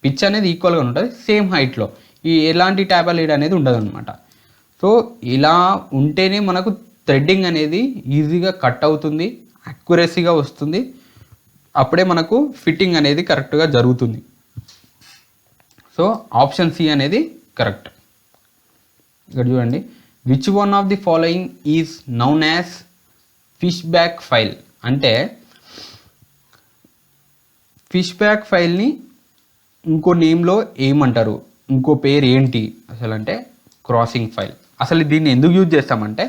Speaker 1: పిచ్ అనేది ఈక్వల్గా ఉంటుంది సేమ్ హైట్లో. ఈ ఎలాంటి ట్యాబర్ లీడ్ అనేది ఉండదు అనమాట. సో ఇలా ఉంటేనే మనకు థ్రెడ్డింగ్ అనేది ఈజీగా కట్ అవుతుంది, అక్యురసీగా వస్తుంది, అప్పుడే మనకు ఫిట్టింగ్ అనేది కరెక్ట్గా జరుగుతుంది. సో ఆప్షన్ సి అనేది కరెక్ట్. ఇక్కడ చూడండి, which one of the following is known as fish back file. అంటే ఫిష్ బ్యాక్ ఫైల్ని ఇంకో నేమ్లో ఏమంటారు, ఇంకో పేరు ఏంటి అసలు అంటే క్రాసింగ్ ఫైల్. అసలు దీన్ని ఎందుకు యూజ్ చేస్తామంటే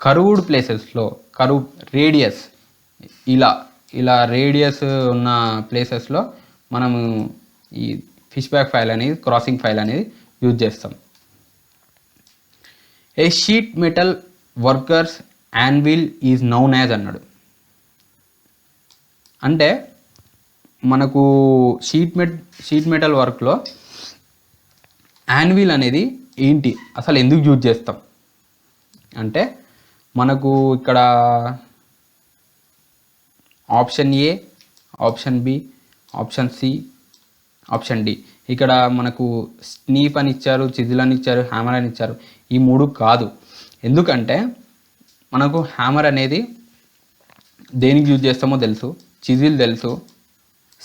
Speaker 1: కర్వ్డ్ ప్లేసెస్లో, రేడియస్ ఇలా రేడియస్ ఉన్న ప్లేసెస్లో మనము ఈ ఫిష్ బ్యాక్ ఫైల్ అనేది, క్రాసింగ్ ఫైల్ అనేది యూజ్ చేస్తాం. A sheet metal workers anvil is known as అన్నాడు. అంటే మనకు షీట్ మెటల్ వర్క్లో యాన్విల్ అనేది ఏంటి, అసలు ఎందుకు యూజ్ చేస్తాం అంటే మనకు ఇక్కడ option A, option B, option C, option D. ఇక్కడ మనకు స్నీప్ అని ఇచ్చారు, చిజిల్ అని ఇచ్చారు, హ్యామర్ అని ఇచ్చారు. ఈ మూడు కాదు. ఎందుకంటే మనకు హ్యామర్ అనేది దేనికి యూజ్ చేస్తామో తెలుసు, చిజిల్ తెలుసు,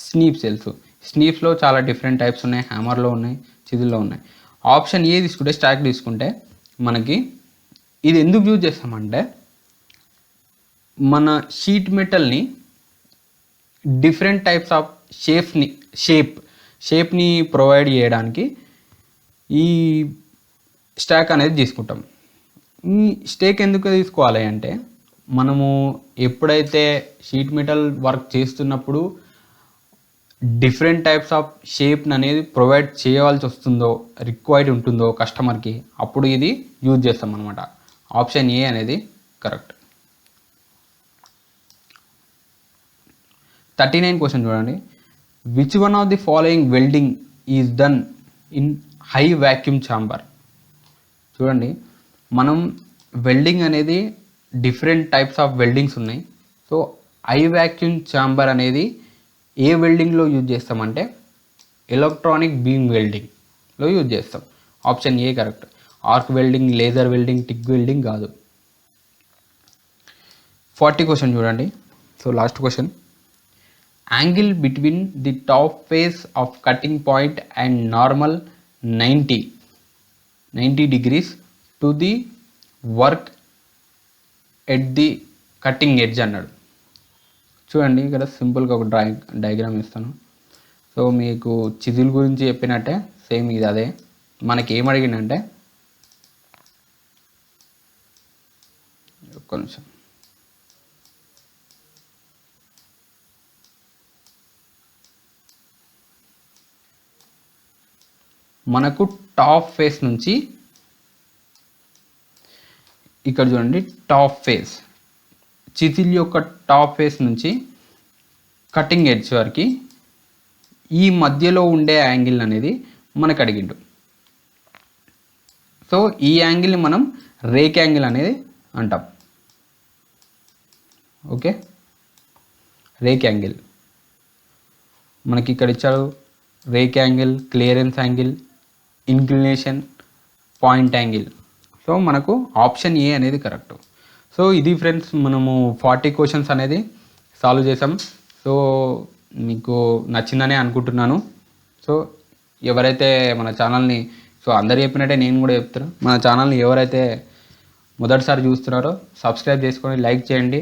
Speaker 1: స్నీప్స్ తెలుసు. స్నీప్స్లో చాలా డిఫరెంట్ టైప్స్ ఉన్నాయి, హ్యామర్లో ఉన్నాయి, చిజిల్లో ఉన్నాయి. ఆప్షన్ ఏ తీసుకుంటే, స్టాక్ తీసుకుంటే మనకి ఇది ఎందుకు యూజ్ చేస్తామంటే మన షీట్ మెటల్ని డిఫరెంట్ టైప్స్ ఆఫ్ షేప్ని ప్రొవైడ్ చేయడానికి ఈ స్టాక్ అనేది తీసుకుంటాం. ఈ స్టేక్ ఎందుకు తీసుకోవాలి అంటే మనము ఎప్పుడైతే షీట్ మెటల్ వర్క్ చేస్తున్నప్పుడు డిఫరెంట్ టైప్స్ ఆఫ్ షేప్ని అనేది ప్రొవైడ్ చేయవలసి వస్తుందో, రిక్వైర్డ్ ఉంటుందో కస్టమర్కి, అప్పుడు ఇది యూజ్ చేస్తాం అనమాట. ఆప్షన్ ఏ అనేది కరెక్ట్. 39 క్వశ్చన్ చూడండి. Which one of the following welding is done in high vacuum chamber. చూడండి, మనం వెల్డింగ్ అనేది డిఫరెంట్ టైప్స్ ఆఫ్ వెల్డింగ్స్ ఉన్నాయి. సో హై వ్యాక్యూమ్ ఛాంబర్ అనేది ఏ వెల్డింగ్లో యూజ్ చేస్తామంటే ఎలక్ట్రానిక్ బీమ్ వెల్డింగ్లో యూజ్ చేస్తాం. Option A correct. Arc welding, laser welding, tick welding కాదు. 40 క్వశ్చన్ చూడండి. So last question. Angle between the top face of cutting point and normal 90 degrees to the work at the cutting edge అన్నాడు. చూడండి, ఇక్కడ సింపుల్గా ఒక డయాగ్రామ్ ఇస్తాను. సో మీకు చిజిల్ గురించి చెప్పినట్టే సేమ్ ఇది అదే. మనకి ఏం అడిగిందంటే, ఒక్క నిమిషం, మనకు టాప్ ఫేస్ నుంచి, ఇక్కడ చూడండి టాప్ ఫేస్, చిజిల్ యొక్క టాప్ ఫేస్ నుంచి కటింగ్ ఎడ్జ్ వరకు ఈ మధ్యలో ఉండే యాంగిల్ అనేది మనకు అడిగిండు. సో ఈ యాంగిల్ని మనం రేక్ యాంగిల్ అనేది అంటాం. ఓకే, రేక్ యాంగిల్ మనకి ఇక్కడ ఇచ్చాడు. Rake angle, clearance angle, inclination, point angle. So మనకు ఆప్షన్ ఏ అనేది కరెక్ట్. సో ఇది ఫ్రెండ్స్, మనము 40 క్వశ్చన్స్ అనేది సాల్వ్ చేసాం. సో మీకు నచ్చిందనే అనుకుంటున్నాను. సో ఎవరైతే మన ఛానల్ని, సో అందరు చెప్పినట్టే నేను కూడా చెప్తున్నాను, మన ఛానల్ని ఎవరైతే మొదటిసారి చూస్తున్నారో సబ్స్క్రైబ్ చేసుకొని లైక్ చేయండి.